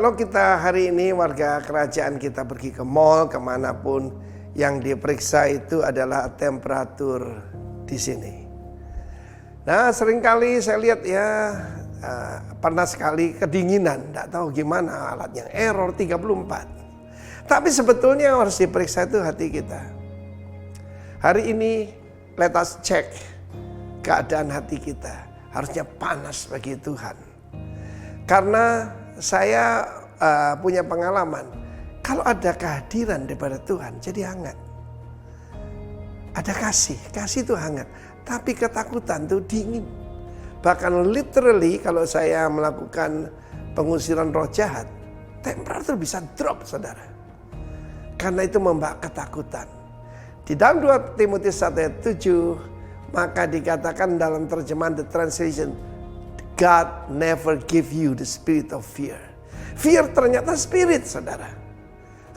Kalau kita hari ini warga kerajaan kita pergi ke mall kemanapun, yang diperiksa itu adalah temperatur di sini. Nah seringkali saya lihat ya pernah sekali kedinginan, tidak tahu gimana alatnya, error 34. Tapi sebetulnya yang harus diperiksa itu hati kita. Hari ini let us check keadaan hati kita, harusnya panas bagi Tuhan. Karena saya punya pengalaman, kalau ada kehadiran daripada Tuhan jadi hangat. Ada kasih itu hangat. Tapi ketakutan itu dingin. Bahkan literally kalau saya melakukan pengusiran roh jahat, temperatur bisa drop saudara. Karena itu membawa ketakutan. Di dalam 2 Timotius 1 ayat 7, maka dikatakan dalam terjemahan The Translation, God never give you the spirit of fear. Fear ternyata spirit saudara.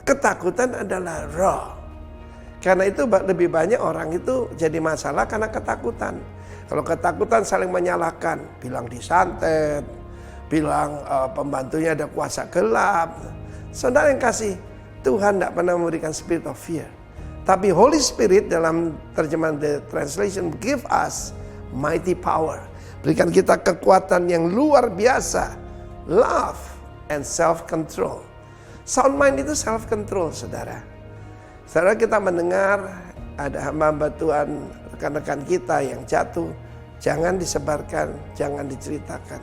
Ketakutan adalah roh. Karena itu lebih banyak orang itu jadi masalah karena ketakutan. Kalau ketakutan saling menyalahkan, bilang disantet, bilang pembantunya ada kuasa gelap. Saudara yang kasih, Tuhan tidak pernah memberikan spirit of fear. Tapi Holy Spirit dalam terjemahan The Translation give us mighty power. Berikan kita kekuatan yang luar biasa. Love and self-control. Sound mind itu self-control saudara. Saudara kita mendengar ada hamba Tuhan, rekan-rekan kita yang jatuh. Jangan disebarkan, jangan diceritakan.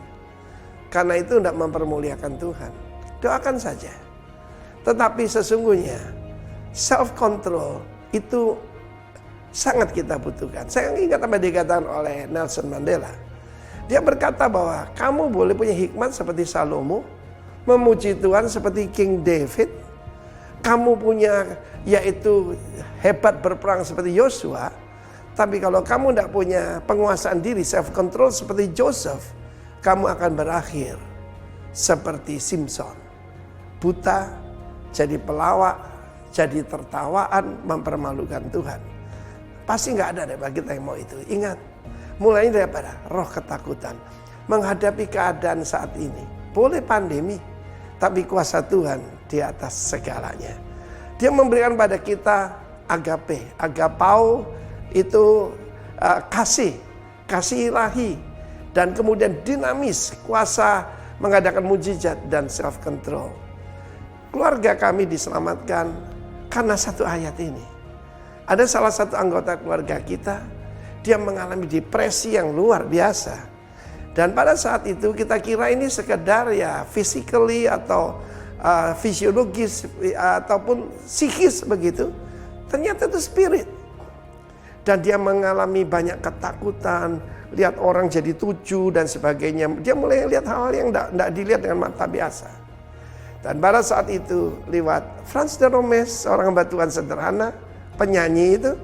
Karena itu tidak mempermuliakan Tuhan. Doakan saja. Tetapi sesungguhnya self-control itu sangat kita butuhkan. Saya ingat apa dikatakan oleh Nelson Mandela. Dia berkata bahwa kamu boleh punya hikmat seperti Salomo, memuji Tuhan seperti King David, kamu punya yaitu hebat berperang seperti Yosua, tapi kalau kamu tidak punya penguasaan diri, self-control seperti Joseph, kamu akan berakhir seperti Simpson. Buta, jadi pelawak, jadi tertawaan, mempermalukan Tuhan. Pasti nggak ada deh bagi kita yang mau itu. Ingat, mulainya daripada roh ketakutan. Menghadapi keadaan saat ini. Boleh pandemi, tapi kuasa Tuhan di atas segalanya. Dia memberikan pada kita agape. Agapau itu kasih ilahi. Dan kemudian dinamis, kuasa mengadakan mujizat dan self-control. Keluarga kami diselamatkan karena satu ayat ini. Ada salah satu anggota keluarga kita, dia mengalami depresi yang luar biasa. Dan pada saat itu kita kira ini sekedar ya physically atau fisiologis ataupun psikis begitu. Ternyata itu spirit. Dan dia mengalami banyak ketakutan, lihat orang jadi tuju dan sebagainya. Dia mulai lihat hal-hal yang tidak dilihat dengan mata biasa. Dan pada saat itu lewat Frans de Romes, seorang hamba Tuhan sederhana, penyanyi itu,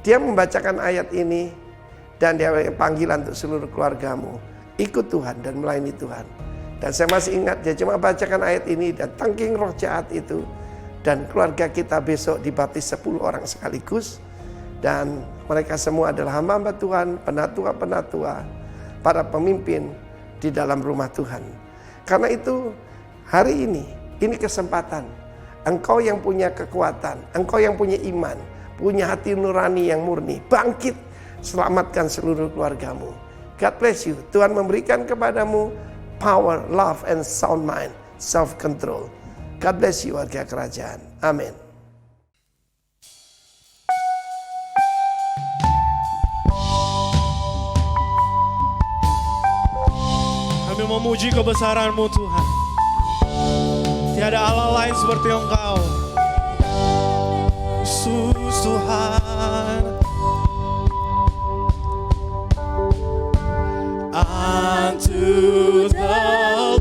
dia membacakan ayat ini dan dia panggilan untuk seluruh keluargamu. Ikut Tuhan dan melayani Tuhan. Dan saya masih ingat dia cuma bacakan ayat ini dan tangking roh jahat itu. Dan keluarga kita besok dibaptis 10 orang sekaligus. Dan mereka semua adalah hamba-hamba Tuhan, penatua-penatua, para pemimpin di dalam rumah Tuhan. Karena itu hari ini kesempatan. Engkau yang punya kekuatan, engkau yang punya iman, punya hati nurani yang murni, bangkit, selamatkan seluruh keluargamu. God bless you. Tuhan memberikan kepadamu power, love, and sound mind, self-control. God bless you warga kerajaan. Amin. Kami memuji kebesaran-Mu Tuhan. Tiada Allah lain seperti Engkau. Yesus Tuhan. Unto the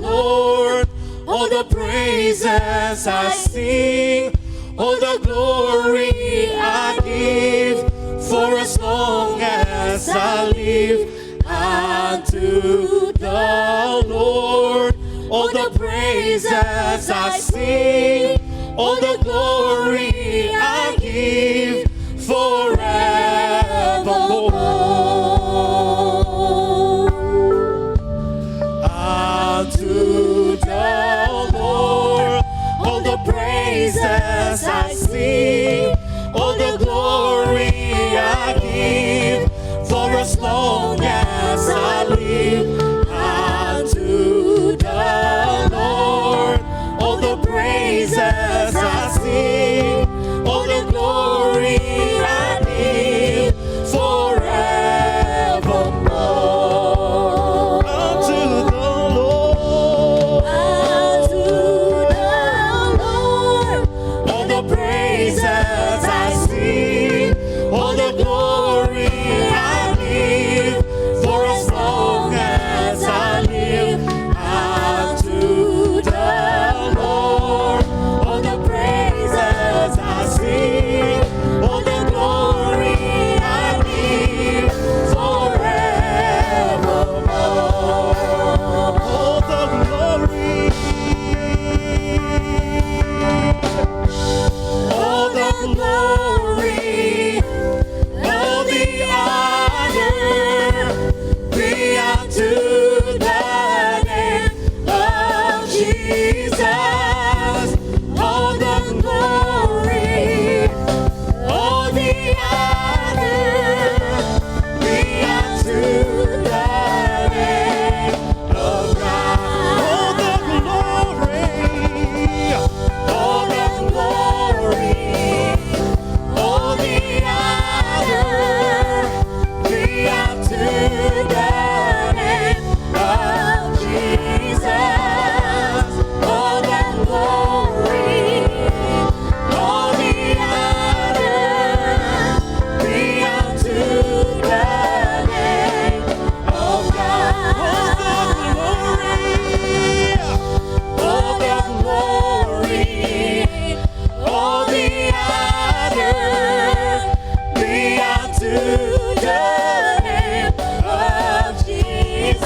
Lord all the praises I sing, all the glory I give, for as long as I live. Unto the Lord all the praises I sing, all the glory I give, forevermore. Unto the Lord I give, for as long as I live, unto the Lord all the praises I sing, all the glory I give forevermore. Unto the Lord, all the praises I sing, all the glory I give, for as long as I live. Unto the Lord, all the praises I sing, all the glory I give forevermore. All the glory, all the glory, all the honor be unto the name of Jesus. All the glory, all the honor be unto the name of God. All the glory, all the glory, all the honor be unto the name of Jesus. All the glory, all the honor be unto the name of God. All the glory, all the honor be unto the name of Jesus.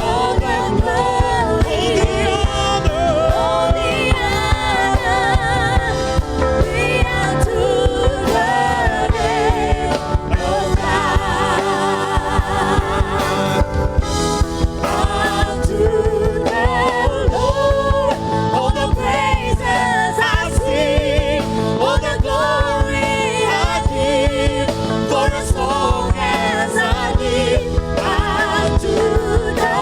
All the glory, all the honor be unto the name of God. Unto the Lord, all the praises I sing, all the glory I give, for as long as I live. Unto the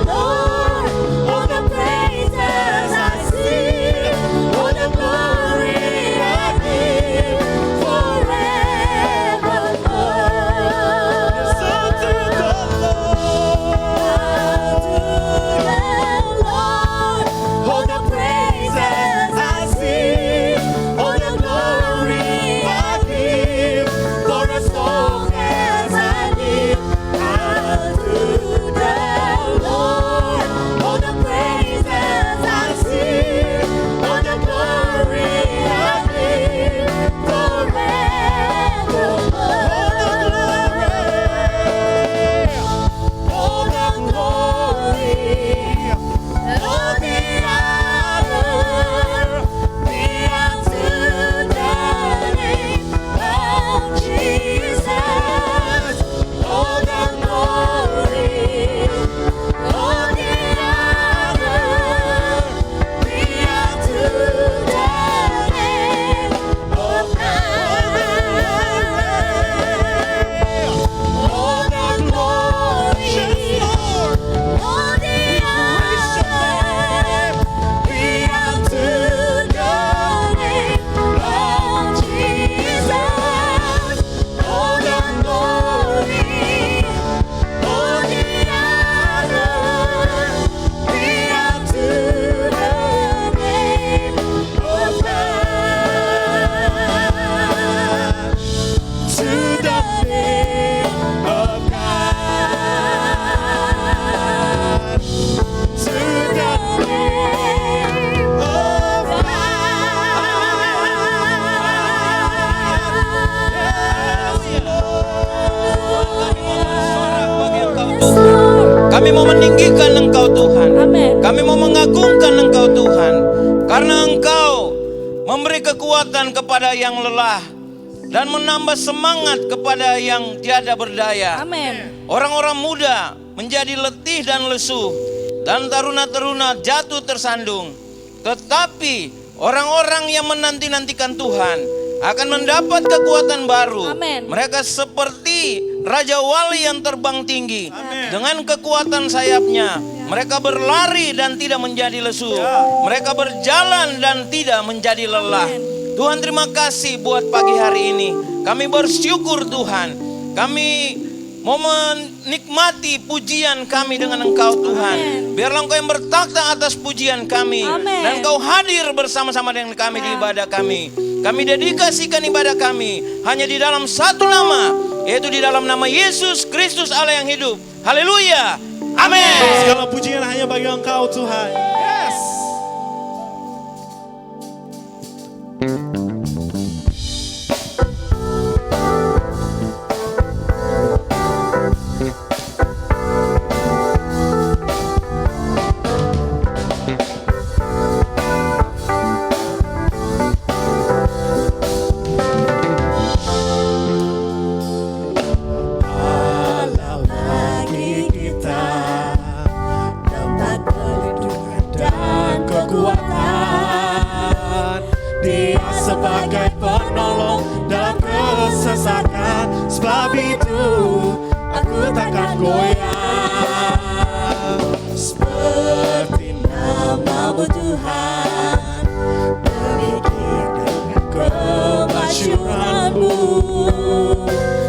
Lord, all the praises I sing, all the glory I give forevermore. Unto the Lord, all the praises I sing, all the glory I give, for as long as I live. Unto the Lord, all the praises I sing, all the glory I give forevermore. All the glory, all the honor be unto the name of Jesus. All the glory, all the honor be unto the name of God. All the glory, all the honor be unto the name of Jesus. All the glory, all the honor be unto the name of God. To the name of God. To the name of God. Kami mau meninggikan Engkau Tuhan. Amin. Kami mau mengagungkan Engkau Tuhan. Karena Engkau memberi kekuatan kepada yang lelah dan menambah semangat kepada yang tiada berdaya. Amin. Orang-orang muda menjadi letih dan lesu, dan taruna-taruna jatuh tersandung. Tetapi orang-orang yang menanti-nantikan Tuhan akan mendapat kekuatan baru. Amin. Mereka seperti Raja Wali yang terbang tinggi. Dengan kekuatan sayapnya, mereka berlari dan tidak menjadi lesu. Mereka berjalan dan tidak menjadi lelah. Tuhan, terima kasih buat pagi hari ini. Kami bersyukur Tuhan. Kami mau menikmati pujian kami dengan Engkau Tuhan. Biarlah Engkau yang bertakhta atas pujian kami. Amin. Dan Engkau hadir bersama-sama dengan kami di ibadah kami. Kami dedikasikan ibadah kami hanya di dalam satu nama, yaitu di dalam nama Yesus Kristus Allah yang hidup. Haleluya. Amin. Segala pujian hanya bagi Engkau Tuhan. Yes. Bagi kita tempat perlindungan dan kekuatan, Dia sebagai penolong dalam kesesakan. Sebab itu aku takkan goyah. Seperti nama-Mu Tuhan, demikian dengan kemasyuran-Mu.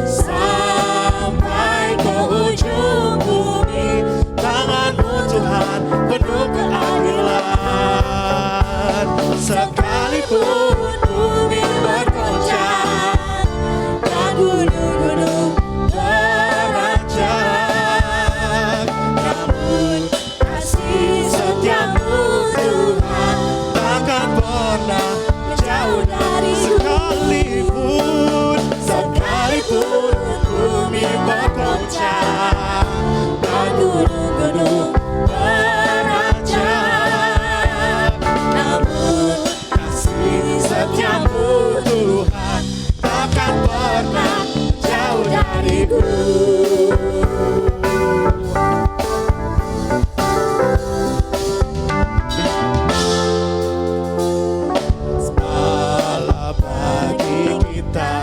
Sampai ke ujung bumi, tangan-Mu Tuhan penuh keadilan. Sekalipun bumi bergoncang dan gunung-gunung beranjak, namun kasih setia-Mu Tuhan takkan pernah jauh dari sekalipun bumi bergoncang dan gunung-gunung beranjak, namun kasih setia-Mu Tuhan takkan pernah jauh dariku. Semalah bagi kita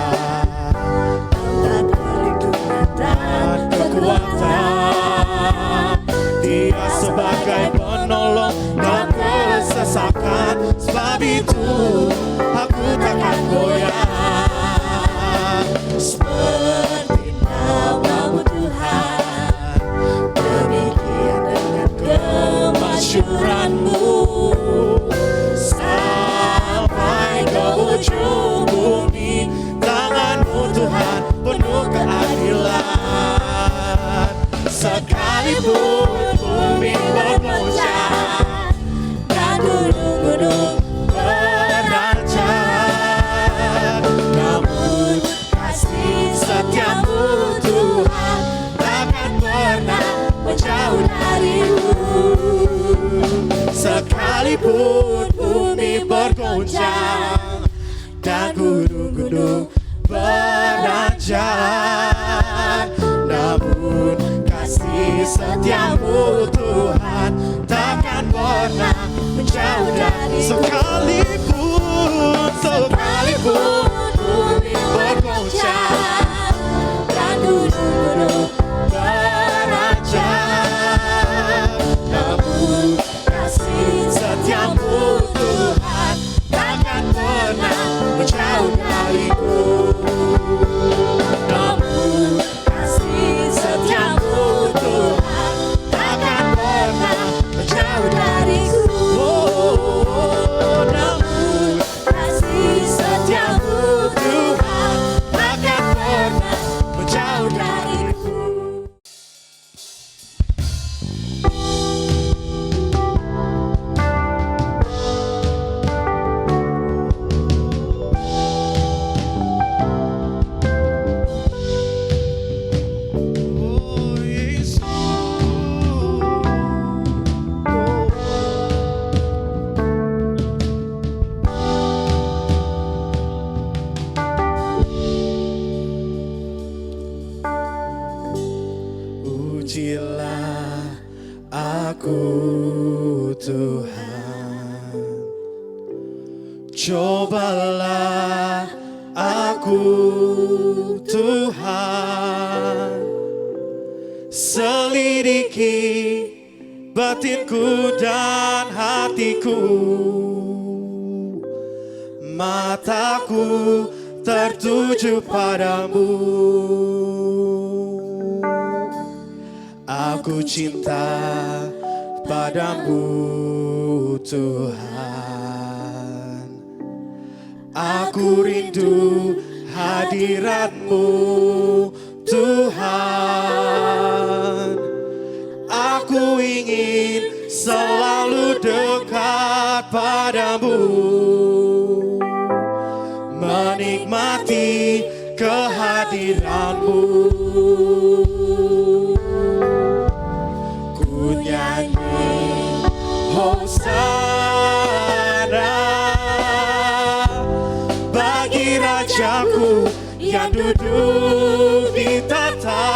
tempat perlindungan dan kekuatan, Dia sebagai penolong dalam kesesakan. Sebab itu aku takkan goyah. Seperti nama-Mu Tuhan, demikian dengan kemasyuran-Mu. Sampai ke ujung bumi, tangan-Mu Tuhan penuh keadilan. Sekalipun bumi bergoncang dan gunung-gunung beranjak, namun kasih setia-Mu Tuhan takkan pernah menjauh dariku. Sekalipun bumi bergoncang dan gunung-gunung beranjak, namun kasih setia-Mu Tuhan takkan pernah menjauh dari. Sekalipun bumi bergoncang dan gunung-gunung beranjak, namun kasih setia-Mu Tuhan takkan pernah menjauh dariku. Namun kasih setia-Mu Tuhan takkan pernah menjauh dariku. Namun kasih setia-Mu Tuhan takkan pernah menjauh dariku. Oh Yesus, ujilah aku Tuhan, cobalah Mataku Tuhan, selidiki batinku dan hatiku. Mataku tertuju padamu. Aku cinta padamu Tuhan. Aku rindu hadirat-Mu Tuhan. Aku ingin selalu dekat padamu, menikmati kehadiran-Mu. Ku nyanyi Hosana bagi Rajaku yang duduk di tahta.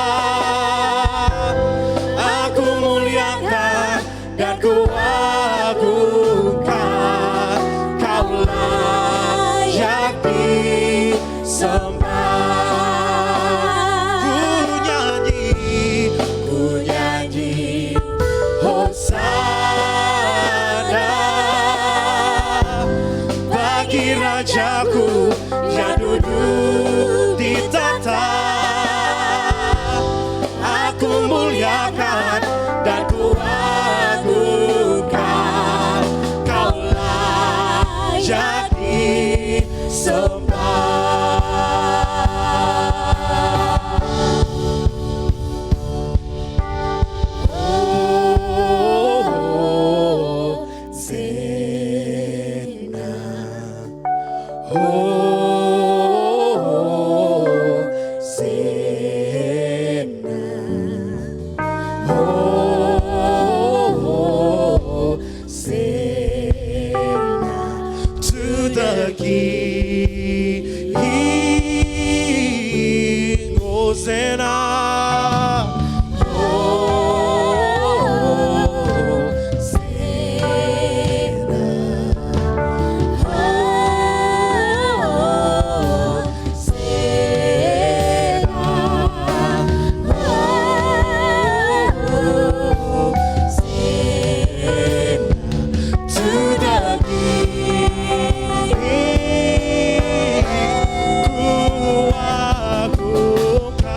Aku muliakan dan ku agungkan, Kau layak disembah. Ku nyanyi Hosana bagi Rajaku yang duduk di tahta. Aku muliakan dan ku agungkan, Kau layak disembah. Hosana, to the King, Hosanna. Ku agungkan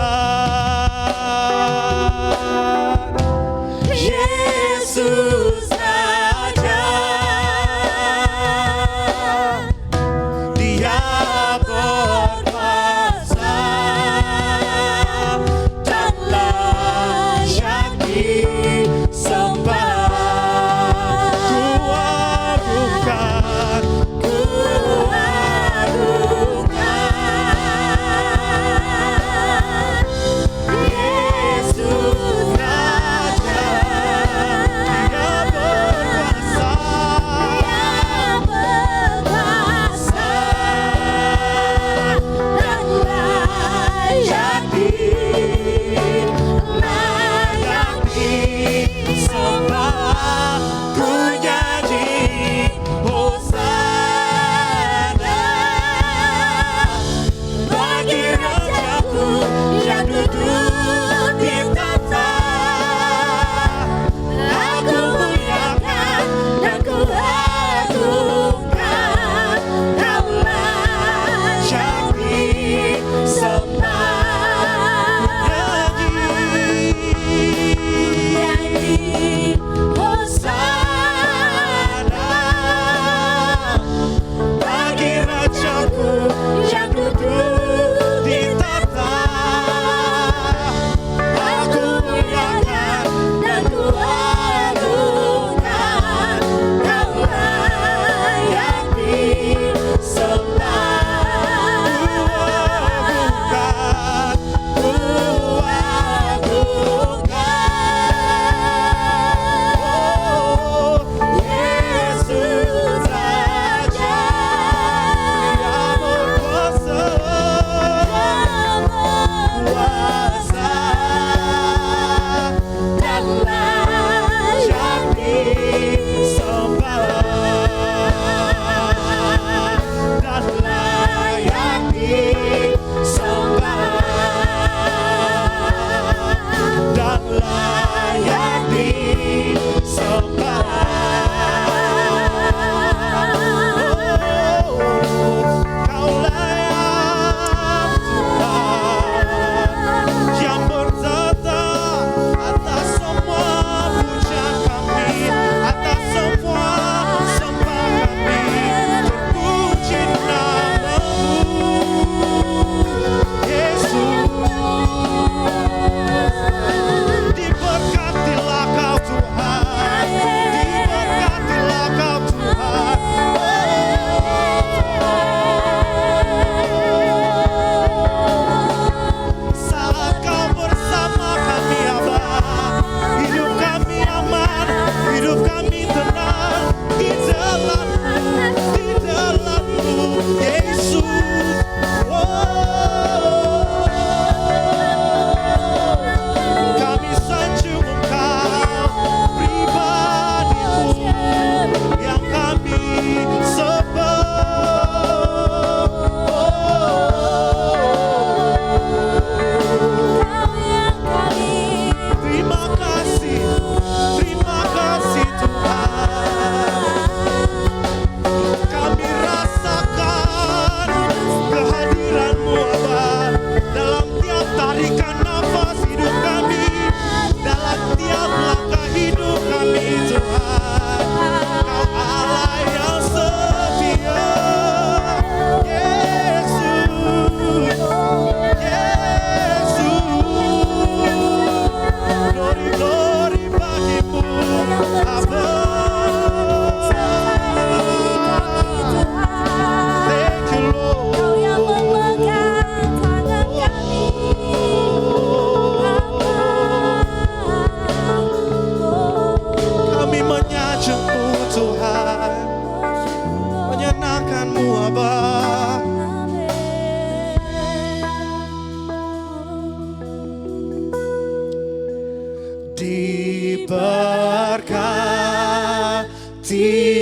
Diberkati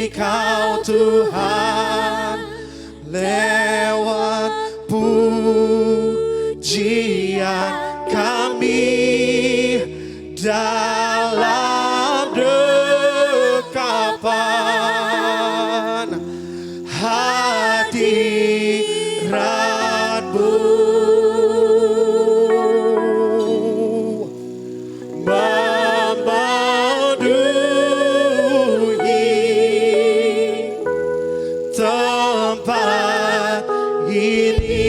Kau Tuhan lewat pujian kami dalam dekapan hadirat-Mu. Memenuhi tempat ini.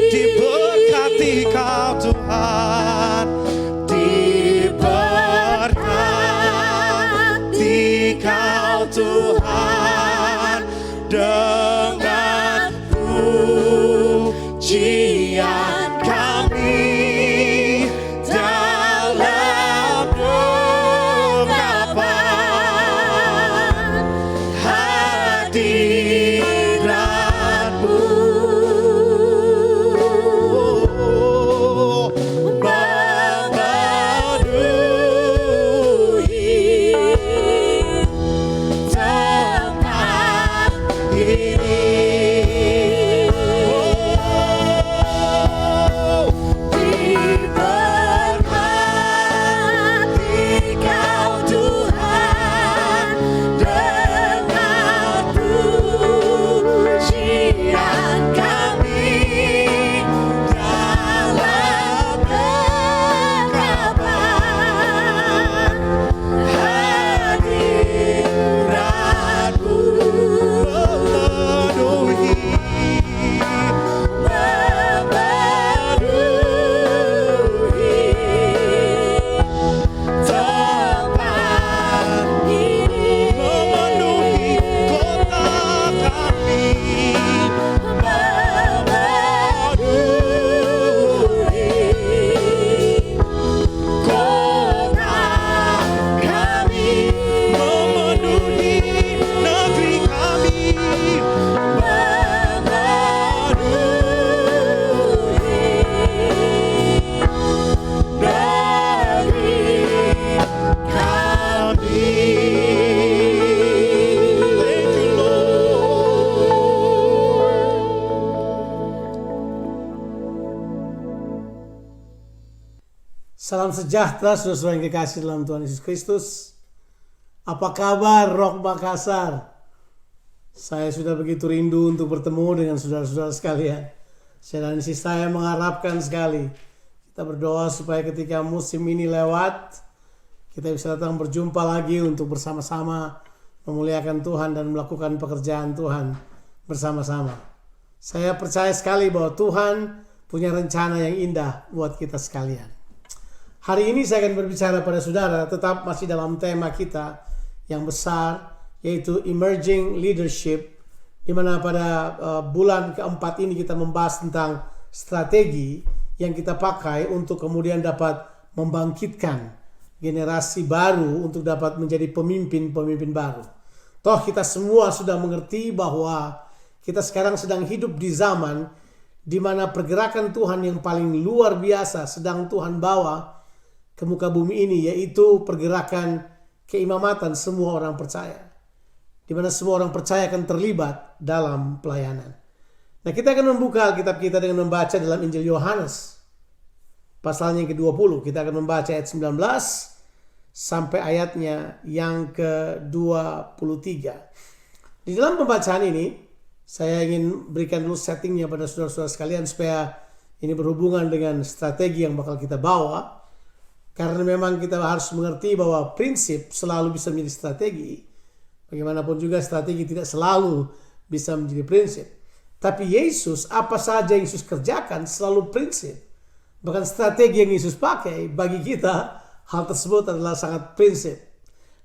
Diberkati Kau Tuhan, diberkati Kau Tuhan dengan pujian kami dalam dekapan hadirat-Mu. Memenuhi tempat ini. Diberkati Kau Tuhan dengan pujian kami dalam dekapan hadirat-Mu. Salam sejahtera saudara-saudara yang dikasihi dalam Tuhan Yesus Kristus. Apa kabar Rock Makassar? Saya sudah begitu rindu untuk bertemu dengan saudara-saudara sekalian. Saya dan istri saya mengharapkan sekali kita berdoa supaya ketika musim ini lewat, kita bisa datang berjumpa lagi untuk bersama-sama memuliakan Tuhan dan melakukan pekerjaan Tuhan bersama-sama. Saya percaya sekali bahwa Tuhan punya rencana yang indah buat kita sekalian. Hari ini saya akan berbicara pada saudara, tetap masih dalam tema kita yang besar, yaitu Emerging Leadership, di mana pada bulan keempat ini kita membahas tentang strategi yang kita pakai untuk kemudian dapat membangkitkan generasi baru untuk dapat menjadi pemimpin-pemimpin baru. Toh kita semua sudah mengerti bahwa kita sekarang sedang hidup di zaman di mana pergerakan Tuhan yang paling luar biasa sedang Tuhan bawa ke muka bumi ini, yaitu pergerakan keimamatan semua orang percaya, di mana semua orang percaya akan terlibat dalam pelayanan. Nah, kita akan membuka Alkitab kita dengan membaca dalam Injil Yohanes pasalnya yang ke-20. Kita akan membaca ayat 19 sampai ayatnya yang ke-23. Di dalam pembacaan ini saya ingin berikan dulu settingnya pada saudara-saudara sekalian supaya ini berhubungan dengan strategi yang bakal kita bawa. Karena memang kita harus mengerti bahwa prinsip selalu bisa menjadi strategi. Bagaimanapun juga strategi tidak selalu bisa menjadi prinsip. Tapi Yesus, apa saja yang Yesus kerjakan selalu prinsip. Bahkan strategi yang Yesus pakai bagi kita, hal tersebut adalah sangat prinsip.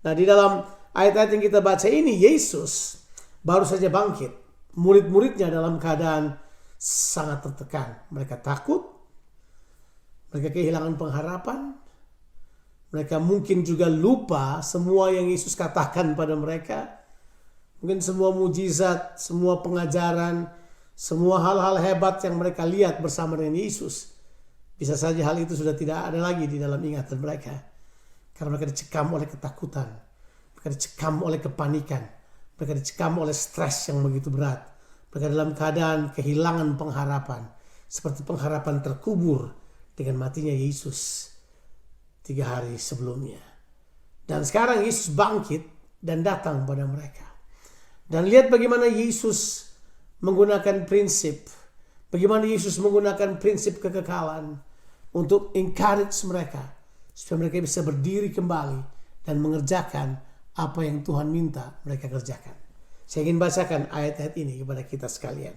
Nah, di dalam ayat-ayat yang kita baca ini, Yesus baru saja bangkit. Murid-muridnya dalam keadaan sangat tertekan. Mereka takut. Mereka kehilangan pengharapan. Mereka mungkin juga lupa semua yang Yesus katakan pada mereka. Mungkin semua mujizat, semua pengajaran, semua hal-hal hebat yang mereka lihat bersama dengan Yesus. Bisa saja hal itu sudah tidak ada lagi di dalam ingatan mereka. Karena mereka dicekam oleh ketakutan, mereka dicekam oleh kepanikan, mereka dicekam oleh stres yang begitu berat. Mereka dalam keadaan kehilangan pengharapan, seperti pengharapan terkubur dengan matinya Yesus 3 hari sebelumnya. Dan sekarang Yesus bangkit dan datang pada mereka. Dan lihat bagaimana Yesus menggunakan prinsip, bagaimana Yesus menggunakan prinsip kekekalan untuk encourage mereka, supaya mereka bisa berdiri kembali dan mengerjakan apa yang Tuhan minta mereka kerjakan. Saya ingin bacakan ayat-ayat ini kepada kita sekalian.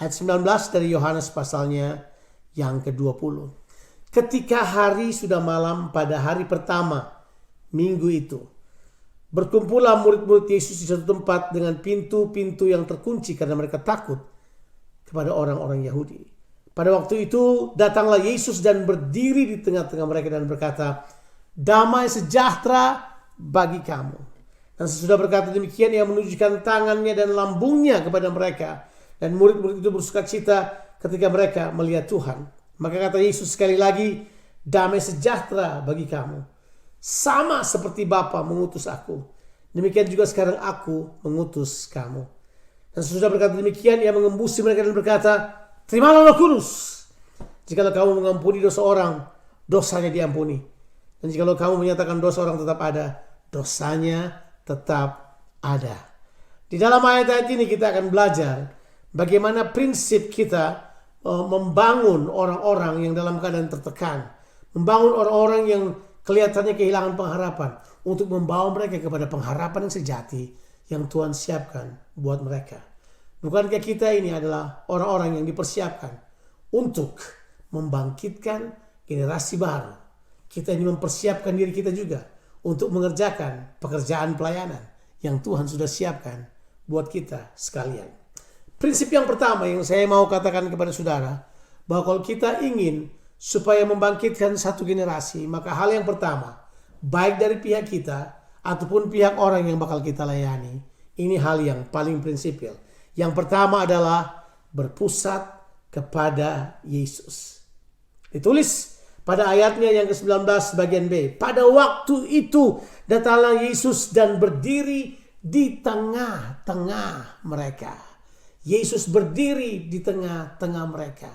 Ayat 19 dari Yohanes pasalnya yang ke-20. Ketika hari sudah malam pada hari pertama minggu itu, berkumpullah murid-murid Yesus di satu tempat dengan pintu-pintu yang terkunci karena mereka takut kepada orang-orang Yahudi. Pada waktu itu datanglah Yesus dan berdiri di tengah-tengah mereka dan berkata, "Damai sejahtera bagi kamu." Dan sesudah berkata demikian, ia menunjukkan tangannya dan lambungnya kepada mereka. Dan murid-murid itu bersukacita ketika mereka melihat Tuhan. Maka kata Yesus sekali lagi, "Damai sejahtera bagi kamu. Sama seperti Bapa mengutus aku, demikian juga sekarang aku mengutus kamu." Dan sesudah berkata demikian, ia mengembusi mereka dan berkata, "Terimalah Roh Kudus. Jikalau kamu mengampuni dosa orang, dosanya diampuni. Dan jikalau kamu menyatakan dosa orang tetap ada, dosanya tetap ada." Di dalam ayat-ayat ini kita akan belajar bagaimana prinsip kita membangun orang-orang yang dalam keadaan tertekan, membangun orang-orang yang kelihatannya kehilangan pengharapan, untuk membawa mereka kepada pengharapan yang sejati yang Tuhan siapkan buat mereka. Bukankah kita ini adalah orang-orang yang dipersiapkan untuk membangkitkan generasi baru? Kita ini mempersiapkan diri kita juga untuk mengerjakan pekerjaan pelayanan yang Tuhan sudah siapkan buat kita sekalian. Prinsip yang pertama yang saya mau katakan kepada saudara, bahwa kalau kita ingin supaya membangkitkan satu generasi, maka hal yang pertama, baik dari pihak kita ataupun pihak orang yang bakal kita layani, ini hal yang paling prinsipil. Yang pertama adalah berpusat kepada Yesus. Ditulis pada ayatnya yang ke-19 bagian B. Pada waktu itu datanglah Yesus dan berdiri di tengah-tengah mereka. Yesus berdiri di tengah-tengah mereka.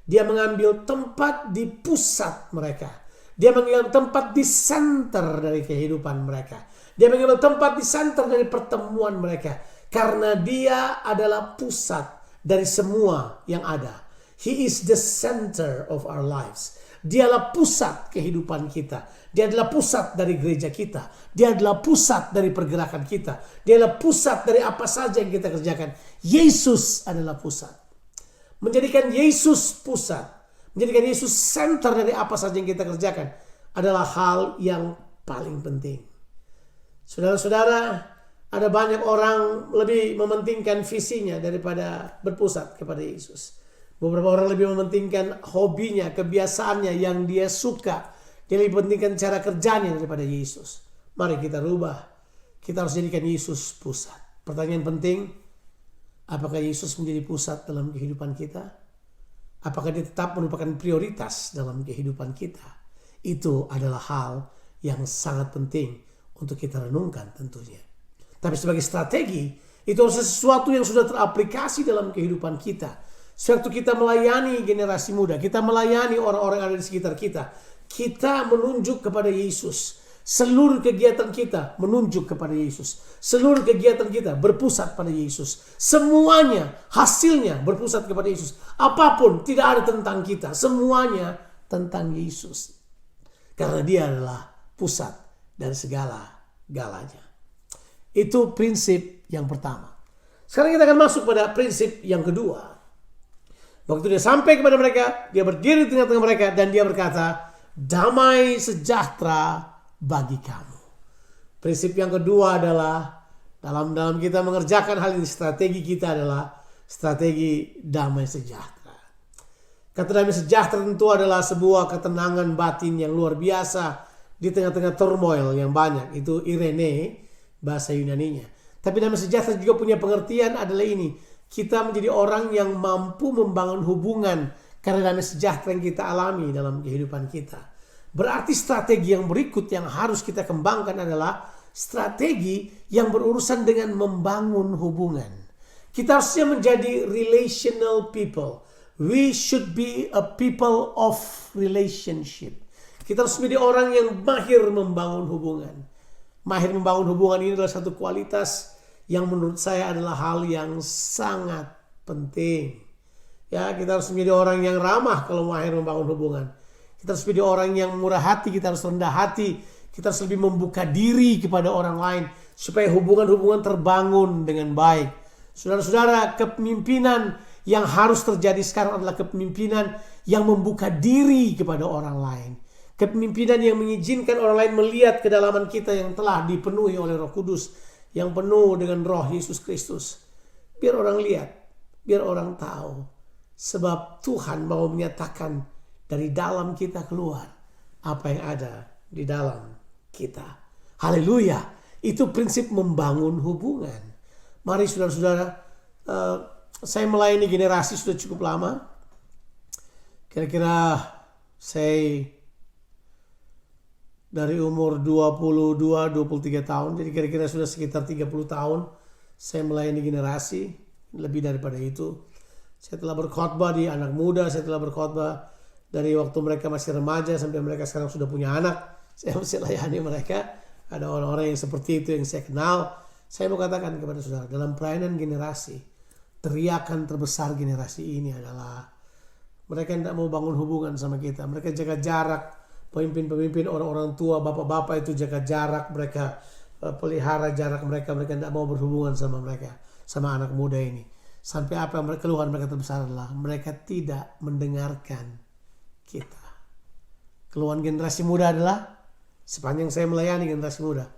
Dia mengambil tempat di pusat mereka. Dia mengambil tempat di center dari kehidupan mereka. Dia mengambil tempat di center dari pertemuan mereka. Karena dia adalah pusat dari semua yang ada. He is the center of our lives. Dialah pusat kehidupan kita. Dia adalah pusat dari gereja kita. Dia adalah pusat dari pergerakan kita. Dia adalah pusat dari apa saja yang kita kerjakan. Yesus adalah pusat. Menjadikan Yesus pusat, menjadikan Yesus center dari apa saja yang kita kerjakan adalah hal yang paling penting. Saudara-saudara, ada banyak orang lebih mementingkan visinya daripada berpusat kepada Yesus. Beberapa orang lebih mementingkan hobinya, kebiasaannya yang dia suka. Dia lebih mementingkan cara kerjanya daripada Yesus. Mari kita rubah. Kita harus jadikan Yesus pusat. Pertanyaan penting, apakah Yesus menjadi pusat dalam kehidupan kita? Apakah dia tetap merupakan prioritas dalam kehidupan kita? Itu adalah hal yang sangat penting untuk kita renungkan tentunya. Tapi sebagai strategi, itu harus sesuatu yang sudah teraplikasi dalam kehidupan kita. Sewaktu kita melayani generasi muda, kita melayani orang-orang yang ada di sekitar kita, kita menunjuk kepada Yesus. Seluruh kegiatan kita menunjuk kepada Yesus. Seluruh kegiatan kita berpusat pada Yesus. Semuanya, hasilnya berpusat kepada Yesus. Apapun tidak ada tentang kita, semuanya tentang Yesus. Karena dia adalah pusat dari segala-galanya. Itu prinsip yang pertama. Sekarang kita akan masuk pada prinsip yang kedua. Waktu dia sampai kepada mereka, dia berdiri di tengah-tengah mereka dan dia berkata, "Damai sejahtera bagi kamu." Prinsip yang kedua adalah dalam kita mengerjakan hal ini, strategi kita adalah strategi damai sejahtera. Kata damai sejahtera tentu adalah sebuah ketenangan batin yang luar biasa di tengah-tengah turmoil yang banyak. Itu Irene, bahasa Yunaninya. Tapi damai sejahtera juga punya pengertian adalah ini. Kita menjadi orang yang mampu membangun hubungan karena damai sejahtera yang kita alami dalam kehidupan kita. Berarti strategi yang berikut yang harus kita kembangkan adalah strategi yang berurusan dengan membangun hubungan. Kita harusnya menjadi relational people. We should be a people of relationship. Kita harus menjadi orang yang mahir membangun hubungan. Mahir membangun hubungan ini adalah satu kualitas yang menurut saya adalah hal yang sangat penting. Ya, kita harus menjadi orang yang ramah kalau mahir membangun hubungan. Kita harus menjadi orang yang murah hati, kita harus rendah hati. Kita harus lebih membuka diri kepada orang lain supaya hubungan-hubungan terbangun dengan baik. Saudara-saudara, kepemimpinan yang harus terjadi sekarang adalah kepemimpinan yang membuka diri kepada orang lain. Kepemimpinan yang mengizinkan orang lain melihat kedalaman kita yang telah dipenuhi oleh Roh Kudus, yang penuh dengan Roh Yesus Kristus. Biar orang lihat, biar orang tahu. Sebab Tuhan mau menyatakan dari dalam kita keluar apa yang ada di dalam kita. Haleluya. Itu prinsip membangun hubungan. Mari saudara-saudara, saya melayani generasi sudah cukup lama. Kira-kira saya dari umur 22-23 tahun. Jadi kira-kira sudah sekitar 30 tahun saya melayani generasi. Lebih daripada itu. Saya telah berkhotbah di anak muda. Saya telah berkhotbah dari waktu mereka masih remaja sampai mereka sekarang sudah punya anak. Saya mesti layani mereka. Ada orang-orang yang seperti itu yang saya kenal. Saya mau katakan kepada saudara, dalam pelayanan generasi, teriakan terbesar generasi ini adalah mereka tidak mau bangun hubungan sama kita. Mereka jaga jarak. Pemimpin-pemimpin, orang-orang tua, bapak-bapak itu jaga jarak. Mereka pelihara jarak mereka. Mereka tidak mau berhubungan sama mereka, sama anak muda ini. Sampai apa keluhan mereka terbesar adalah mereka tidak mendengarkan kita. Keluhan generasi muda adalah sepanjang saya melayani generasi muda,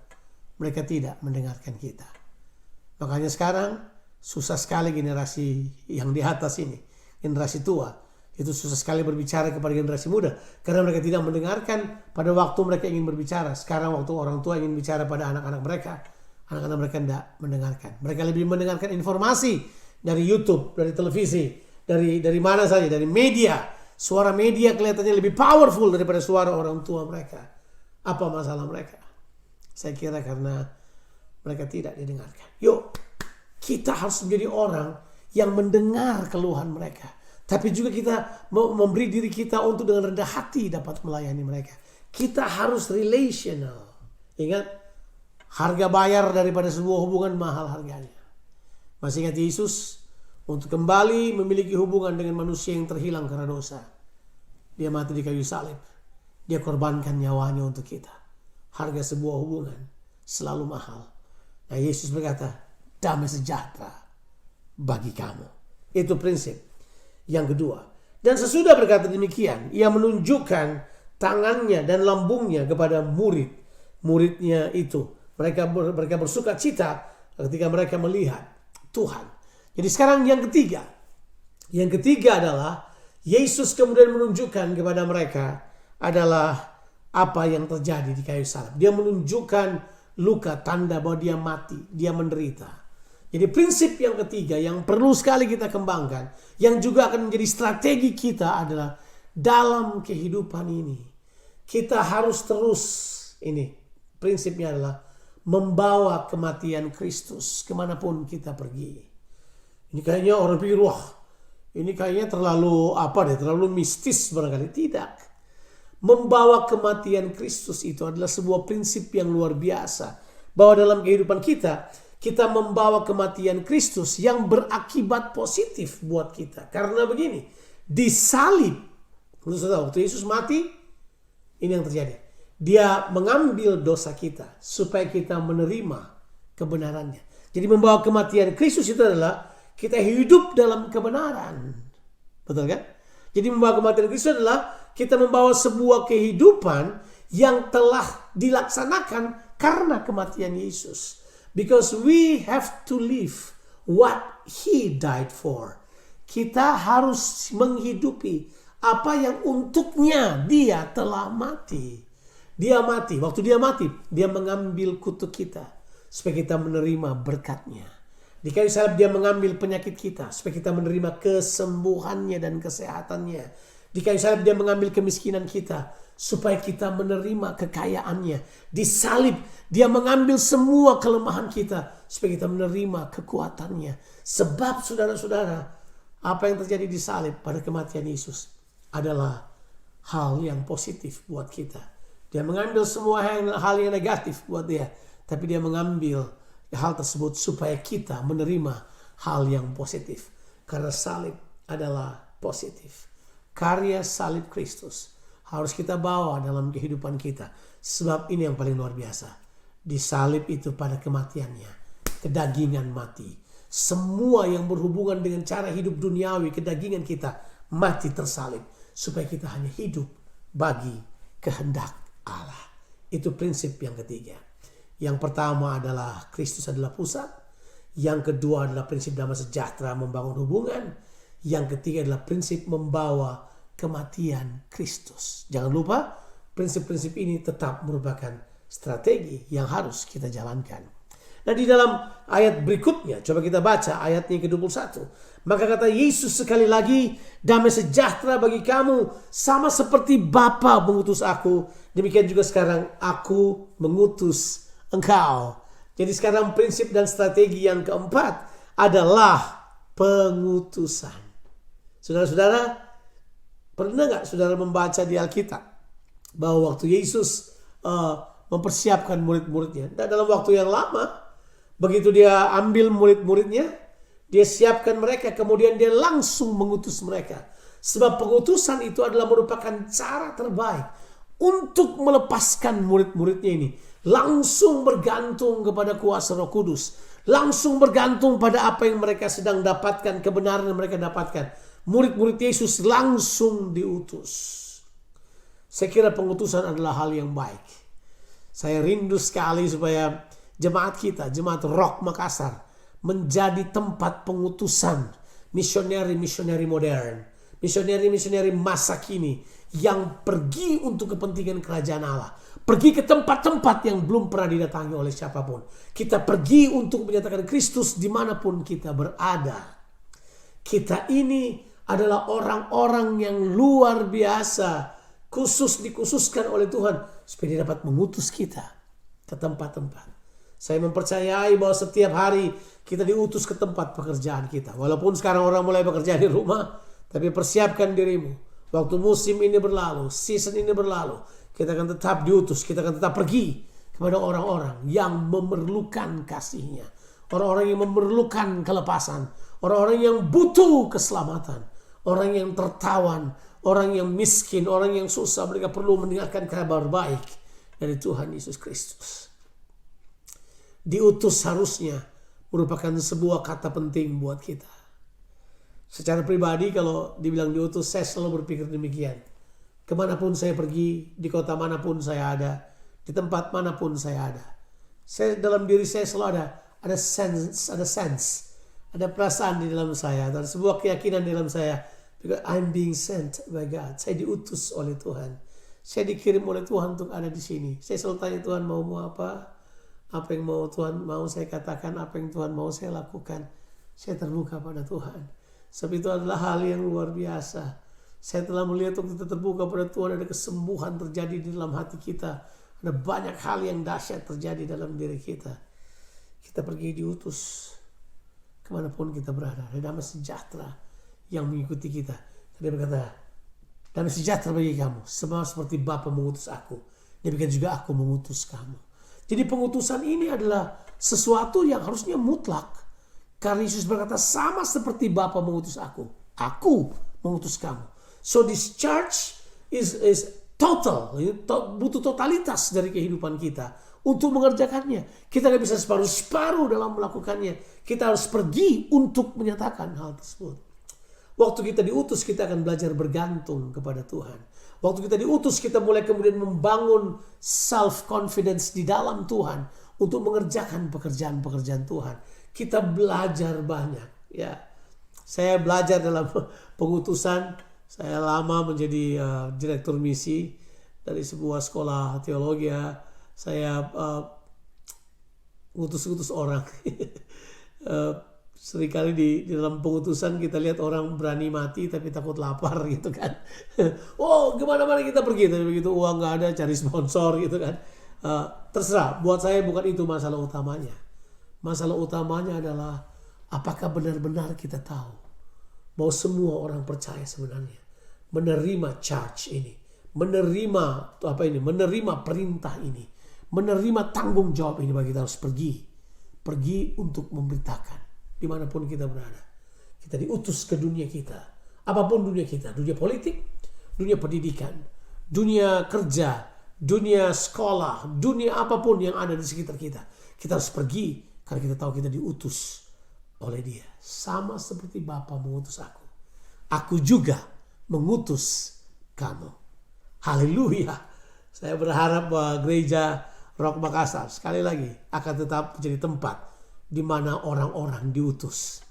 mereka tidak mendengarkan kita. Makanya sekarang susah sekali generasi yang di atas ini, generasi tua, itu susah sekali berbicara kepada generasi muda karena mereka tidak mendengarkan pada waktu mereka ingin berbicara. Sekarang waktu orang tua ingin bicara pada anak-anak mereka, anak-anak mereka tidak mendengarkan. Mereka lebih mendengarkan informasi dari YouTube, dari televisi, dari mana saja, dari media. Suara media kelihatannya lebih powerful daripada suara orang tua mereka. Apa masalah mereka? Saya kira karena mereka tidak didengarkan. Yuk, kita harus menjadi orang yang mendengar keluhan mereka. Tapi juga kita memberi diri kita untuk dengan rendah hati dapat melayani mereka. Kita harus relational. Ingat, harga bayar daripada sebuah hubungan mahal harganya. Masih ingat Yesus? Untuk kembali memiliki hubungan dengan manusia yang terhilang karena dosa. Dia mati di kayu salib. Dia korbankan nyawanya untuk kita. Harga sebuah hubungan selalu mahal. Nah, Yesus berkata, damai sejahtera bagi kamu. Itu prinsip. Yang kedua. Dan sesudah berkata demikian, ia menunjukkan tangannya dan lambungnya kepada murid-muridnya itu. Mereka bersuka cita ketika mereka melihat Tuhan. Jadi sekarang yang ketiga. Yang ketiga adalah Yesus kemudian menunjukkan kepada mereka adalah apa yang terjadi di kayu salib. Dia menunjukkan luka, tanda bahwa dia mati, dia menderita. Jadi prinsip yang ketiga yang perlu sekali kita kembangkan, yang juga akan menjadi strategi kita adalah dalam kehidupan ini. Kita harus terus, ini prinsipnya adalah membawa kematian Kristus kemanapun kita pergi. Ini kayaknya orang pikir, wah ini kayaknya terlalu terlalu mistis barangkali. Tidak. Membawa kematian Kristus itu adalah sebuah prinsip yang luar biasa. Bahwa dalam kehidupan kita membawa kematian Kristus yang berakibat positif buat kita. Karena begini, disalib. Waktu Yesus mati, ini yang terjadi. Dia mengambil dosa kita supaya kita menerima kebenarannya. Jadi membawa kematian Kristus itu adalah kita hidup dalam kebenaran. Betul kan? Jadi membawa kematian Kristus adalah kita membawa sebuah kehidupan yang telah dilaksanakan karena kematian Yesus. Because we have to live what He died for. Kita harus menghidupi apa yang untuknya Dia telah mati. Dia mati. Waktu Dia mati, Dia mengambil kutuk kita supaya kita menerima berkat-Nya. Di kayu salib Dia mengambil penyakit kita supaya kita menerima kesembuhannya dan kesehatannya. Di kayu salib dia mengambil kemiskinan kita supaya kita menerima kekayaannya. Di salib dia mengambil semua kelemahan kita supaya kita menerima kekuatannya. Sebab saudara-saudara, apa yang terjadi di salib pada kematian Yesus adalah hal yang positif buat kita. Dia mengambil semua hal yang negatif buat dia, tapi dia mengambil hal tersebut supaya kita menerima hal yang positif. Karena salib adalah positif. Karya salib Kristus harus kita bawa dalam kehidupan kita. Sebab ini yang paling luar biasa. Di salib itu pada kematiannya, kedagingan mati. Semua yang berhubungan dengan cara hidup duniawi, kedagingan kita mati tersalib. Supaya kita hanya hidup bagi kehendak Allah. Itu prinsip yang ketiga. Yang pertama adalah Kristus adalah pusat. Yang kedua adalah prinsip damai sejahtera membangun hubungan. Yang ketiga adalah prinsip membawa kematian Kristus. Jangan lupa prinsip-prinsip ini tetap merupakan strategi yang harus kita jalankan. Nah, di dalam ayat berikutnya, coba kita baca ayatnya ke-21. Maka kata Yesus sekali lagi, damai sejahtera bagi kamu, sama seperti Bapa mengutus aku, demikian juga sekarang aku mengutus engkau. Jadi sekarang prinsip dan strategi yang keempat adalah pengutusan. Saudara-saudara, pernah nggak saudara membaca di Alkitab bahwa waktu Yesus mempersiapkan murid-muridnya, dalam waktu yang lama, begitu dia ambil murid-muridnya, dia siapkan mereka, kemudian dia langsung mengutus mereka. Sebab pengutusan itu adalah merupakan cara terbaik untuk melepaskan murid-muridnya ini. Langsung bergantung kepada kuasa Roh Kudus. Langsung bergantung pada apa yang mereka sedang dapatkan, kebenaran yang mereka dapatkan. Murid-murid Yesus langsung diutus. Saya kira pengutusan adalah hal yang baik. Saya rindu sekali supaya jemaat kita, jemaat Rock Makassar, menjadi tempat pengutusan misioneri-misioneri modern, misioneri-misioneri masa kini yang pergi untuk kepentingan kerajaan Allah, pergi ke tempat-tempat yang belum pernah didatangi oleh siapapun. Kita pergi untuk menyatakan Kristus dimanapun kita berada. Kita ini adalah orang-orang yang luar biasa, dikhususkan oleh Tuhan supaya dia dapat mengutus kita ke tempat-tempat. Saya mempercayai bahwa setiap hari kita diutus ke tempat pekerjaan kita. Walaupun sekarang orang mulai bekerja di rumah, tapi persiapkan dirimu. Waktu musim ini berlalu, season ini berlalu, kita akan tetap diutus, kita akan tetap pergi kepada orang-orang yang memerlukan kasih-Nya. Orang-orang yang memerlukan kelepasan, orang-orang yang butuh keselamatan, orang yang tertawan, orang yang miskin, orang yang susah, mereka perlu mendengarkan kabar baik dari Tuhan Yesus Kristus. Diutus harusnya merupakan sebuah kata penting buat kita. Secara pribadi kalau dibilang diutus, saya selalu berpikir demikian. Kemanapun saya pergi, di kota manapun saya ada, di tempat manapun saya ada, dalam diri saya selalu ada sense, ada perasaan di dalam saya, ada sebuah keyakinan di dalam saya. Because I'm being sent by God. Saya diutus oleh Tuhan. Saya dikirim oleh Tuhan untuk ada di sini. Saya selalu tanya Tuhan mau apa? Apa yang mau Tuhan mau saya katakan, apa yang Tuhan mau saya lakukan. Saya terbuka pada Tuhan. Sebab itu adalah hal yang luar biasa. Saya telah melihat waktu kita terbuka pada Tuhan, ada kesembuhan terjadi di dalam hati kita. Ada banyak hal yang dahsyat terjadi dalam diri kita. Kita pergi diutus kemanapun kita berada. Ada damai sejahtera yang mengikuti kita. Dia berkata, damai sejahtera bagi kamu, sama seperti Bapa mengutus aku, demikian juga aku mengutus kamu. Jadi pengutusan ini adalah sesuatu yang harusnya mutlak. Karena Yesus berkata, sama seperti Bapa mengutus aku mengutus kamu. So this church is total, butuh totalitas dari kehidupan kita untuk mengerjakannya. Kita tidak bisa separuh-separuh dalam melakukannya. Kita harus pergi untuk menyatakan hal tersebut. Waktu kita diutus, kita akan belajar bergantung kepada Tuhan. Waktu kita diutus, kita mulai kemudian membangun self-confidence di dalam Tuhan untuk mengerjakan pekerjaan-pekerjaan Tuhan. Kita belajar banyak. Ya, saya belajar dalam pengutusan. Saya lama menjadi direktur misi dari sebuah sekolah teologi. Saya ngutus-ngutus orang. Seringkali di dalam pengutusan kita lihat orang berani mati tapi takut lapar gitu kan. Oh kemana-mana kita pergi, tapi begitu uang nggak ada cari sponsor gitu kan. Terserah, buat saya bukan itu masalah utamanya. Masalah utamanya adalah apakah benar-benar kita tahu bahwa semua orang percaya sebenarnya menerima charge ini, menerima menerima perintah ini, menerima tanggung jawab ini, bahwa kita harus pergi untuk memberitakan dimanapun kita berada. Kita diutus ke dunia kita, apapun dunia kita, dunia politik, dunia pendidikan, dunia kerja, dunia sekolah, dunia apapun yang ada di sekitar kita. Kita harus pergi karena kita tahu kita diutus oleh Dia. Sama seperti Bapa mengutus aku juga mengutus kamu. Haleluya. Saya berharap bahwa gereja Rock Makassar sekali lagi akan tetap menjadi tempat di mana orang-orang diutus.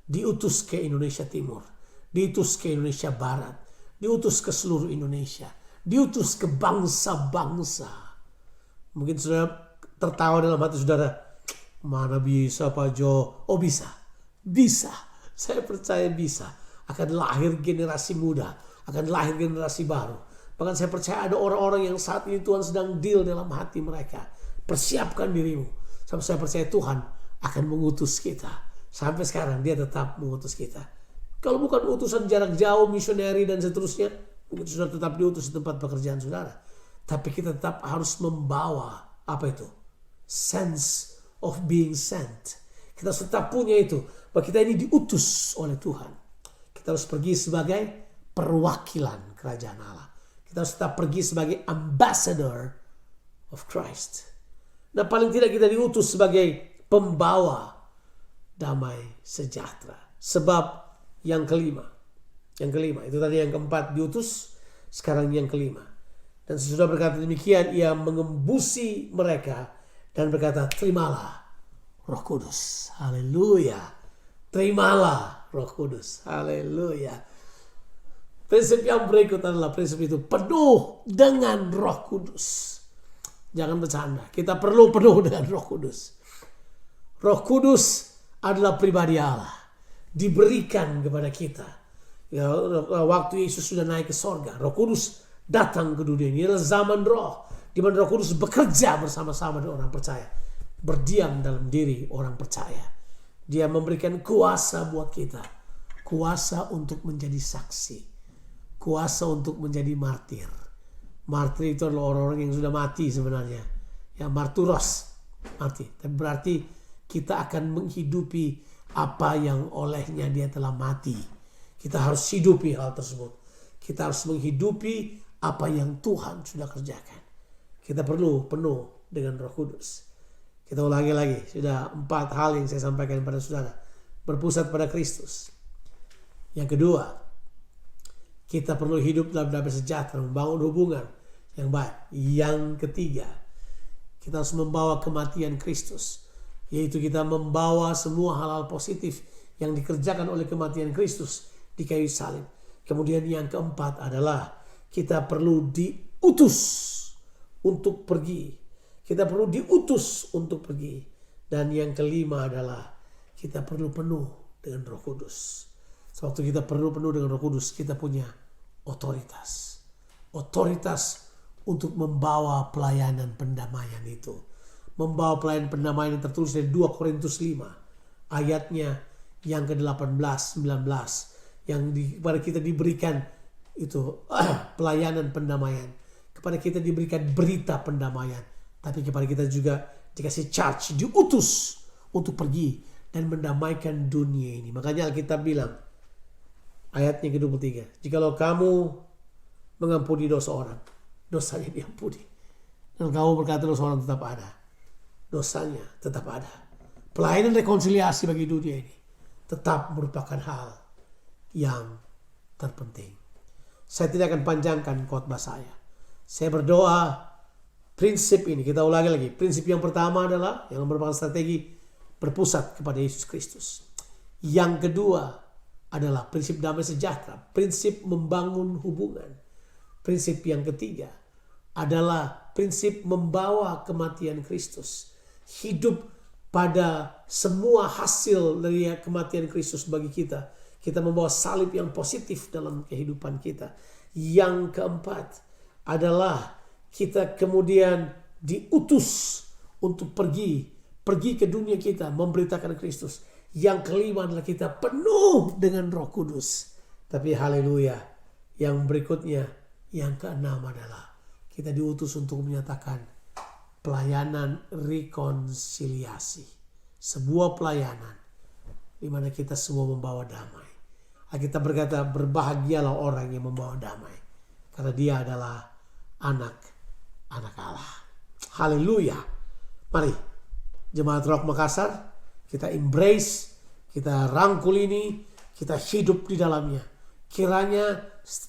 Diutus ke Indonesia Timur, diutus ke Indonesia Barat, diutus ke seluruh Indonesia, diutus ke bangsa-bangsa. Mungkin saudara tertawa dalam hati saudara, mana bisa Pak Jo? Oh bisa. Saya percaya bisa. Akan lahir generasi muda, akan lahir generasi baru. Bahkan saya percaya ada orang-orang yang saat ini Tuhan sedang deal dalam hati mereka. Persiapkan dirimu. Sampai saya percaya Tuhan akan mengutus kita. Sampai sekarang Dia tetap mengutus kita. Kalau bukan utusan jarak jauh, misioneri dan seterusnya, mungkin sudah tetap diutus di tempat pekerjaan saudara. Tapi kita tetap harus membawa sense of being sent. Kita harus tetap punya itu, bahwa kita ini diutus oleh Tuhan. Kita harus pergi sebagai perwakilan kerajaan Allah. Kita harus tetap pergi sebagai ambassador of Christ. Nah, paling tidak kita diutus sebagai pembawa damai sejahtera. Sebab yang kelima itu tadi yang keempat diutus, sekarang yang kelima. Dan sesudah berkata demikian, Ia mengembusi mereka dan berkata, terimalah Roh Kudus. Haleluya. Terimalah Roh Kudus. Haleluya. Prinsip yang berikut adalah prinsip itu penuh dengan Roh Kudus. Jangan bercanda. Kita perlu penuh dengan Roh Kudus. Roh Kudus adalah pribadi Allah. Diberikan kepada kita. Ya, waktu Yesus sudah naik ke sorga, Roh Kudus datang ke dunia ini. Adalah zaman Roh, di mana Roh Kudus bekerja bersama-sama dengan orang percaya, berdiam dalam diri orang percaya. Dia memberikan kuasa buat kita, kuasa untuk menjadi saksi, kuasa untuk menjadi martir. Martir itu adalah orang-orang yang sudah mati sebenarnya, ya, marturos, mati. Tapi berarti kita akan menghidupi apa yang olehnya dia telah mati. Kita harus hidupi hal tersebut. Kita harus menghidupi apa yang Tuhan sudah kerjakan. Kita perlu penuh dengan Roh Kudus. Kita ulangi lagi. Sudah 4 hal yang saya sampaikan pada saudara. Berpusat pada Kristus. Yang kedua, kita perlu hidup dalam damai sejahtera, membangun hubungan yang baik. Yang ketiga, kita harus membawa kematian Kristus. Yaitu kita membawa semua hal-hal positif yang dikerjakan oleh kematian Kristus di kayu salib. Kemudian yang keempat adalah kita perlu diutus untuk pergi. Kita perlu diutus untuk pergi. Dan yang kelima adalah kita perlu penuh dengan Roh Kudus. Sewaktu kita perlu penuh dengan Roh Kudus, kita punya otoritas. Otoritas untuk membawa pelayanan pendamaian itu. Membawa pelayanan pendamaian yang tertulis dari 2 Korintus 5 ayatnya yang ke-18, 19, yang kepada kita diberikan itu pelayanan pendamaian, kepada kita diberikan berita pendamaian, tapi kepada kita juga dikasih charge, diutus untuk pergi dan mendamaikan dunia ini. Makanya Alkitab bilang ayatnya ke-23, jikalau kamu mengampuni dosa orang, dosanya diampuni, dan kamu berkata dosa orang tetap ada, dosanya tetap ada. Pelayanan rekonsiliasi bagi dunia ini tetap merupakan hal yang terpenting. Saya tidak akan panjangkan khotbah saya. Saya berdoa prinsip ini, kita ulangi lagi. Prinsip yang pertama adalah yang merupakan strategi berpusat kepada Yesus Kristus. Yang kedua adalah prinsip damai sejahtera, prinsip membangun hubungan. Prinsip yang ketiga adalah prinsip membawa kematian Kristus. Hidup pada semua hasil dari kematian Kristus bagi kita. Kita membawa salib yang positif dalam kehidupan kita. Yang keempat adalah kita kemudian diutus untuk pergi ke dunia kita memberitakan Kristus. Yang kelima adalah kita penuh dengan Roh Kudus. Tapi haleluya, yang berikutnya, yang keenam adalah kita diutus untuk menyatakan pelayanan rekonsiliasi. Sebuah pelayanan di mana kita semua membawa damai. Kita berkata, berbahagialah orang yang membawa damai, karena dia adalah anak Allah. Haleluya. Mari Jemaat Rock Makassar, kita embrace, kita rangkul ini, kita hidup di dalamnya. Kiranya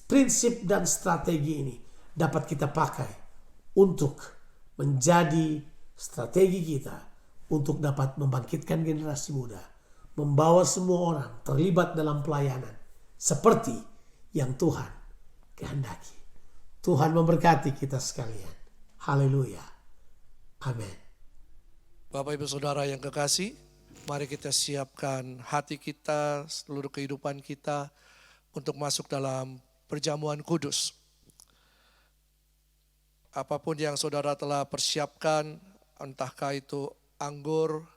prinsip dan strategi ini dapat kita pakai untuk menjadi strategi kita untuk dapat membangkitkan generasi muda, membawa semua orang terlibat dalam pelayanan seperti yang Tuhan kehendaki. Tuhan memberkati kita sekalian. Haleluya. Amin. Bapak Ibu Saudara yang kekasih, mari kita siapkan hati kita, seluruh kehidupan kita untuk masuk dalam perjamuan kudus. Apapun yang saudara telah persiapkan, entahkah itu anggur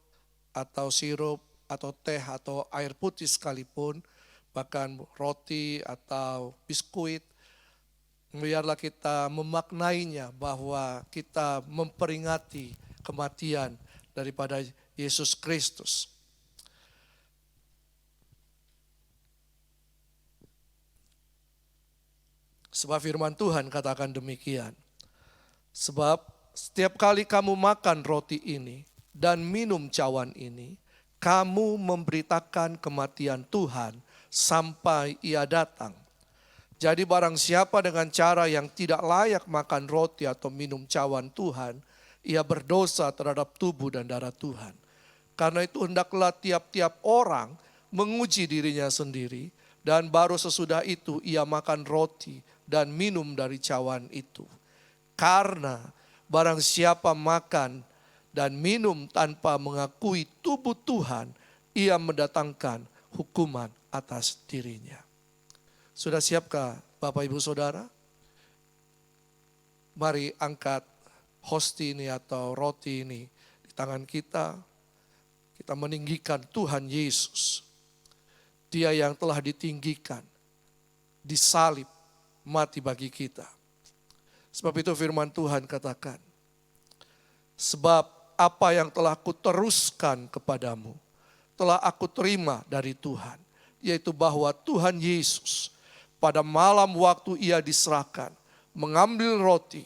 atau sirup atau teh atau air putih sekalipun, bahkan roti atau biskuit, biarlah kita memaknainya bahwa kita memperingati kematian daripada Yesus Kristus. Sebab firman Tuhan katakan demikian. Sebab setiap kali kamu makan roti ini dan minum cawan ini, kamu memberitakan kematian Tuhan sampai Ia datang. Jadi barang siapa dengan cara yang tidak layak makan roti atau minum cawan Tuhan, ia berdosa terhadap tubuh dan darah Tuhan. Karena itu hendaklah tiap-tiap orang menguji dirinya sendiri, dan baru sesudah itu ia makan roti dan minum dari cawan itu. Karena barang siapa makan dan minum tanpa mengakui tubuh Tuhan, ia mendatangkan hukuman atas dirinya. Sudah siapkah Bapak Ibu Saudara? Mari angkat hosti ini atau roti ini di tangan kita. Kita meninggikan Tuhan Yesus. Dia yang telah ditinggikan, disalib, mati bagi kita. Sebab itu firman Tuhan katakan, sebab apa yang telah aku teruskan kepadamu, telah aku terima dari Tuhan. Yaitu bahwa Tuhan Yesus pada malam waktu ia diserahkan, mengambil roti,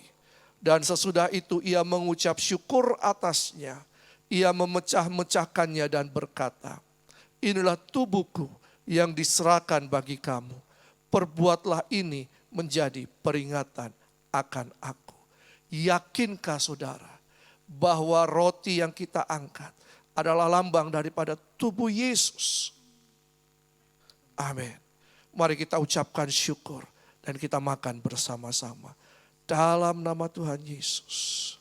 dan sesudah itu ia mengucap syukur atasnya. Ia memecah-mecahkannya dan berkata, inilah tubuhku yang diserahkan bagi kamu. Perbuatlah ini menjadi peringatan akan aku. Yakinkah saudara bahwa roti yang kita angkat adalah lambang daripada tubuh Yesus? Amin. Mari kita ucapkan syukur dan kita makan bersama-sama. Dalam nama Tuhan Yesus.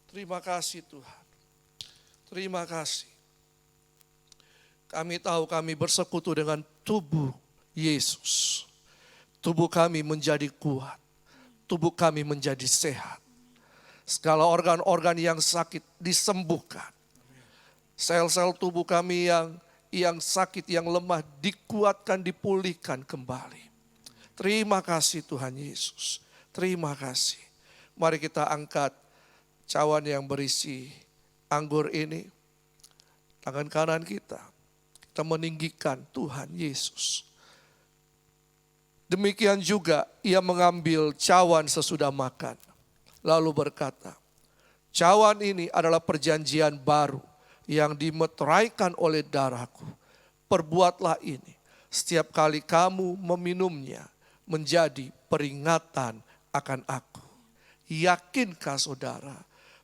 Terima kasih Tuhan. Terima kasih. Kami tahu kami bersekutu dengan tubuh Yesus. Tubuh kami menjadi kuat. Tubuh kami menjadi sehat. Segala organ-organ yang sakit disembuhkan. Sel-sel tubuh kami yang sakit, yang lemah dikuatkan, dipulihkan kembali. Terima kasih Tuhan Yesus. Terima kasih. Mari kita angkat cawan yang berisi anggur ini. Tangan kanan kita. Kita meninggikan Tuhan Yesus. Demikian juga ia mengambil cawan sesudah makan. Lalu berkata, cawan ini adalah perjanjian baru yang dimeteraikan oleh darahku. Perbuatlah ini setiap kali kamu meminumnya menjadi peringatan akan aku. Yakinkah saudara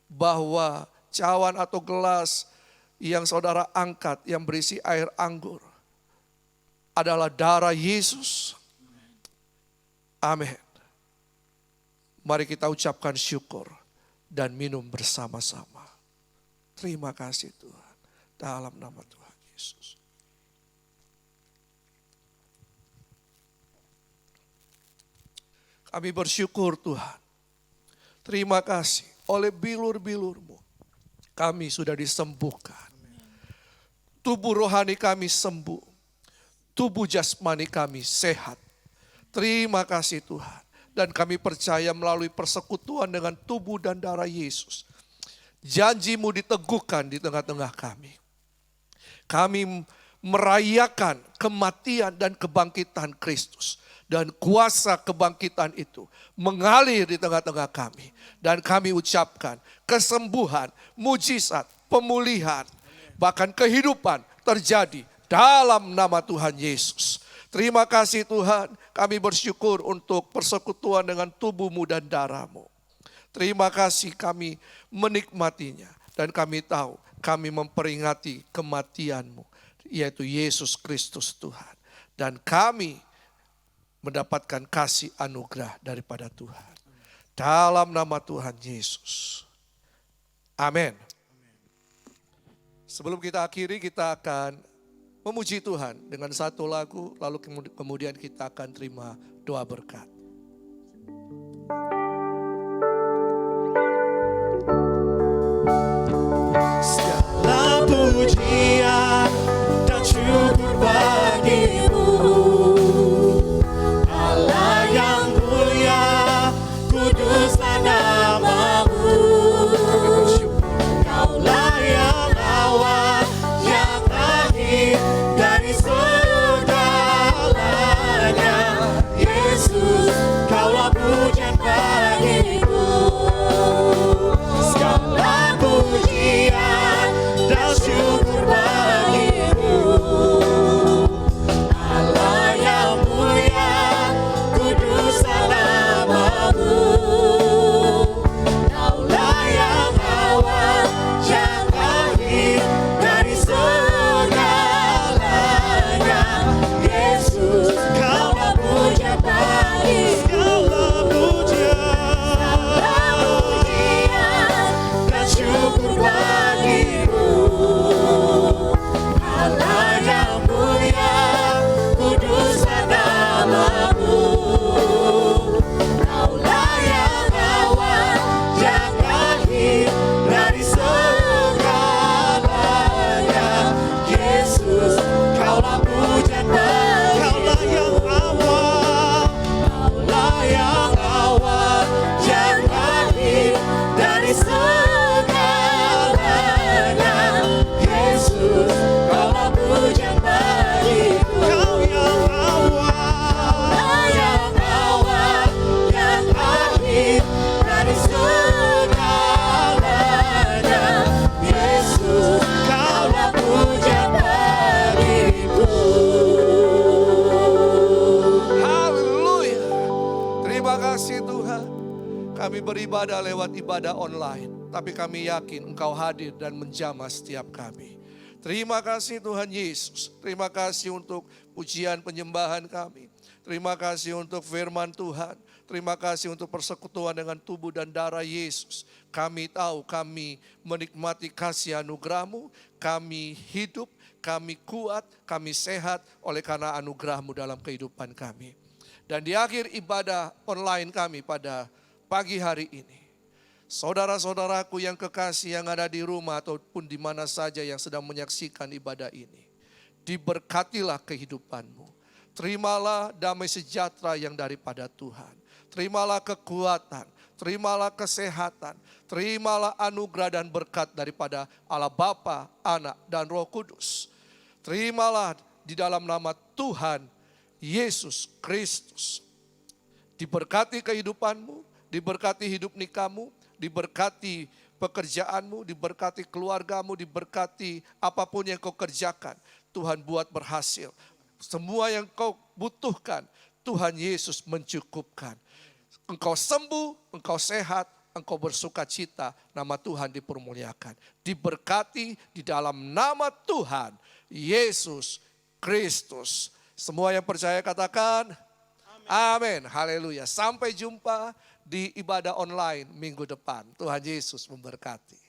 bahwa cawan atau gelas yang saudara angkat yang berisi air anggur adalah darah Yesus. Amin. Mari kita ucapkan syukur dan minum bersama-sama. Terima kasih Tuhan. Dalam nama Tuhan Yesus. Kami bersyukur Tuhan. Terima kasih oleh bilur-bilur-Mu. Kami sudah disembuhkan. Tubuh rohani kami sembuh. Tubuh jasmani kami sehat. Terima kasih Tuhan. Dan kami percaya melalui persekutuan dengan tubuh dan darah Yesus. Janji-Mu diteguhkan di tengah-tengah kami. Kami merayakan kematian dan kebangkitan Kristus. Dan kuasa kebangkitan itu mengalir di tengah-tengah kami. Dan kami ucapkan kesembuhan, mujizat, pemulihan, bahkan kehidupan terjadi dalam nama Tuhan Yesus. Terima kasih Tuhan, kami bersyukur untuk persekutuan dengan tubuh-Mu dan darah-Mu. Terima kasih kami menikmatinya. Dan kami tahu kami memperingati kematian-Mu, yaitu Yesus Kristus Tuhan. Dan kami mendapatkan kasih anugerah daripada Tuhan. Dalam nama Tuhan Yesus. Amin. Sebelum kita akhiri, kita akan memuji Tuhan dengan satu lagu, lalu kemudian kita akan terima doa berkat. Segala pujian dan syukur bagi-Mu, Allah yang mulia, kuduslah nama-Mu. Kaulah yang awal, yang akhir dari segalanya. Yesus, Kaulah pujian bagiku. Segala pujian dan syukur bagimu, Allah yang mulia, kuduslah nama-Mu. Kaulah yang awal, yang akhir dari segalanya. Yesus, Kaulah pujian bagiku. Dan syukur bagimu, Allah yang mulia, kuduslah nama-Mu. Kaulah yang awal, yang akhir dari segalanya. Yesus, Kaulah pujian bagiku. Kaulah yang awal, yang akhir dari segalanya. Yesus, Kaulah pujian bagiku. Kau yang awal, yang awal, yang akhir dari segalanya. Yesus, Kaulah pujian bagiku. Haleluya. Terima kasih Tuhan. Kami beribadah lewat ibadah online. Tapi kami yakin Engkau hadir dan menjamah setiap kami. Terima kasih Tuhan Yesus. Terima kasih untuk pujian penyembahan kami. Terima kasih untuk firman Tuhan. Terima kasih untuk persekutuan dengan tubuh dan darah Yesus. Kami tahu kami menikmati kasih anugerah-Mu. Kami hidup, kami kuat, kami sehat oleh karena anugerah-Mu dalam kehidupan kami. Dan di akhir ibadah online kami pada pagi hari ini, saudara-saudaraku yang kekasih yang ada di rumah ataupun di mana saja yang sedang menyaksikan ibadah ini, diberkatilah kehidupanmu. Terimalah damai sejahtera yang daripada Tuhan. Terimalah kekuatan, terimalah kesehatan, terimalah anugerah dan berkat daripada Allah Bapa, Anak, dan Roh Kudus. Terimalah di dalam nama Tuhan Yesus Kristus. Diberkati kehidupanmu, diberkati hidup nikahmu, diberkati pekerjaanmu, diberkati keluargamu, diberkati apapun yang kau kerjakan. Tuhan buat berhasil. Semua yang kau butuhkan, Tuhan Yesus mencukupkan. Engkau sembuh, engkau sehat, engkau bersuka cita, nama Tuhan dipermuliakan. Diberkati di dalam nama Tuhan Yesus Kristus. Semua yang percaya katakan amin. Haleluya. Sampai jumpa di ibadah online minggu depan. Tuhan Yesus memberkati.